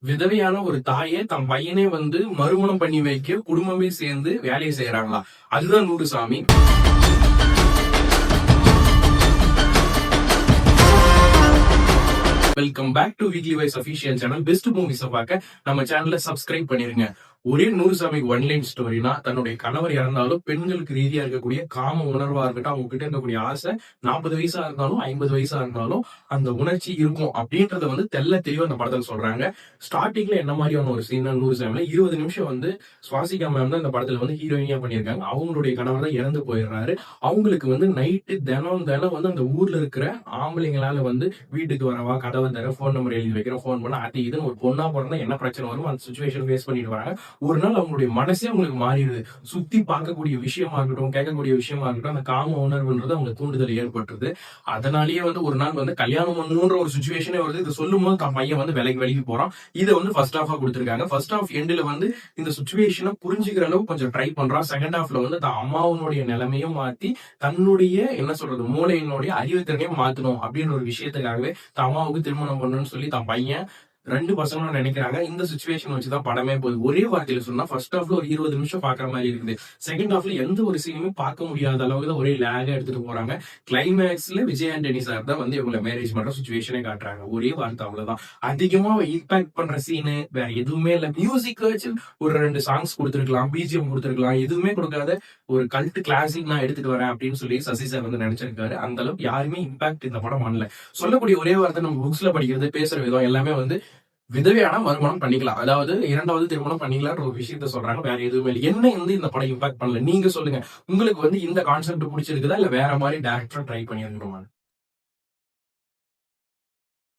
விதவையான ஒரு தாயே தன் பையனே வந்து மறுமணம் பண்ணி வைக்க குடும்பமே சேர்ந்து வேலையை செய்யறாங்களா? அதுதான் நூறுசாமி. Welcome back to weekly wise official channel. Best movies பார்க்க நம்ம சேனலை சப்ஸ்கிரைப் பண்ணிருங்க. ஒரே நூறுசாமிக்கு ஒன்லைன் ஸ்டோரினா, தன்னுடைய கணவர் இறந்தாலும் பெண்களுக்கு ரீதியா இருக்கக்கூடிய காம உணர்வா இருக்கட்டும், அவங்க கிட்ட இருக்கக்கூடிய ஆசை 40 வயசா இருந்தாலும் 50 வயசா இருந்தாலும் அந்த உணர்ச்சி இருக்கும் அப்படின்றத வந்து தெல்ல தெளிவா அந்த படத்துல சொல்றாங்க. ஸ்டார்டிங்ல என்ன மாதிரியான ஒரு சீன் நூறுசாமில 20 நிமிஷம் வந்து சுவாசிகா மேம் தான் இந்த படத்துல வந்து ஹீரோயினியா பண்ணியிருக்காங்க. அவங்களுடைய கணவர் தான் இறந்து போயிடுறாரு. அவங்களுக்கு வந்து நைட்டு தினம் வந்து அந்த ஊர்ல இருக்கிற ஆம்பளைங்களால வந்து வீட்டுக்கு வரவா, கதவை தர, போன் நம்பர் எழுதி வைக்கிறோம், போன் பண்ண, அது இதுன்னு ஒரு பொண்ணா பிறந்தா என்ன பிரச்சனை வரும், அந்த சுச்சுவேஷன் ஃபேஸ் பண்ணிட்டு வராங்க. ஒரு நாள் அவங்களுடைய மனசே அவங்களுக்கு மாறிடுது. சுத்தி பார்க்கக்கூடிய விஷயமா இருக்கட்டும், கேட்கக்கூடிய விஷயமா இருக்கட்டும், அந்த காம உணர்வுன்றது அவங்க தூண்டுதல் ஏற்பட்டுருது. அதனாலேயே வந்து ஒரு நாள் வந்து கல்யாணம் பண்ணணுன்ற ஒரு சுச்சுவேஷனே வருது. இதை சொல்லும் போது தன் பையன் வந்து விலகி போறான். இதை வந்து ஃபர்ஸ்ட் ஹாஃபா கொடுத்திருக்காங்க. ஃபர்ஸ்ட் ஹாஃப் எண்ட்ல வந்து இந்த சுச்சுவேஷனை புரிஞ்சுக்கிற அளவுக்கு கொஞ்சம் ட்ரை பண்றான். செகண்ட் ஹாஃப்ல வந்து தன் அம்மாவனுடைய நிலைமையும் மாத்தி தன்னுடைய என்ன சொல்றது மூளையினுடைய அறிவுத்திறனையும் மாத்தணும் அப்படின்ற ஒரு விஷயத்துக்காகவே தன் அம்மாவுக்கு திருமணம் பண்ணணும்னு சொல்லி தன் பையன் 2 பசங்களும் நினைக்கிறாங்க. இந்த சுச்சுவேஷன் வச்சுதான் படமே போகுது. ஒரே வார்த்தையில சொன்னா ஃபர்ஸ்ட் ஹாஃப்ல ஒரு 20 நிமிஷம் பாக்குற மாதிரி இருக்குது. செகண்ட் ஹாஃப்ல எந்த ஒரு சீனுமே பார்க்க முடியாத அளவுக்கு தான் ஒரே லேகா எடுத்துட்டு போறாங்க. கிளைமேக்ஸ்ல விஜய் ஆண்டனி சார் தான் வந்து இவங்களை மேரேஜ் பண்ற சுச்சுவேஷனே காட்டுறாங்க. ஒரே வார்த்தை அவ்வளவுதான். அதிகமா இம்பாக்ட் பண்ற சீனு வேற எதுவுமே இல்ல. மியூசிக் வச்சு ஒரு 2 சாங்ஸ் கொடுத்துருக்கலாம், பிஜிஎம் கொடுத்துருக்கலாம். எதுவுமே கொடுக்காத ஒரு கல்ட் கிளாசிக் நான் எடுத்துட்டு வரேன் அப்படின்னு சொல்லி சசி சார் வந்து நினைச்சிருக்காரு. அந்த அளவுக்கு யாருமே இம்பாக்ட் இந்த படம் பண்ணல. சொல்லக்கூடிய ஒரே வார்த்தை நம்ம புக்ஸ்ல படிக்கிறது, பேசுற விதம் எல்லாமே வந்து விதவையான மறுமணம் பண்ணிக்கலாம், அதாவது 2வது திருமணம் பண்ணிக்கலாம்ன்ற ஒரு விஷயத்த சொல்றாங்க. வேற எதுவுமே இல்லை. என்ன வந்து இந்த படம் இம்பாக்ட் பண்ணல? நீங்க சொல்லுங்க. உங்களுக்கு வந்து இந்த கான்செப்ட் பிடிச்சிருக்குதா இல்ல வேற மாதிரி டைரக்டரா ட்ரை பண்ணிருக்கணுமா?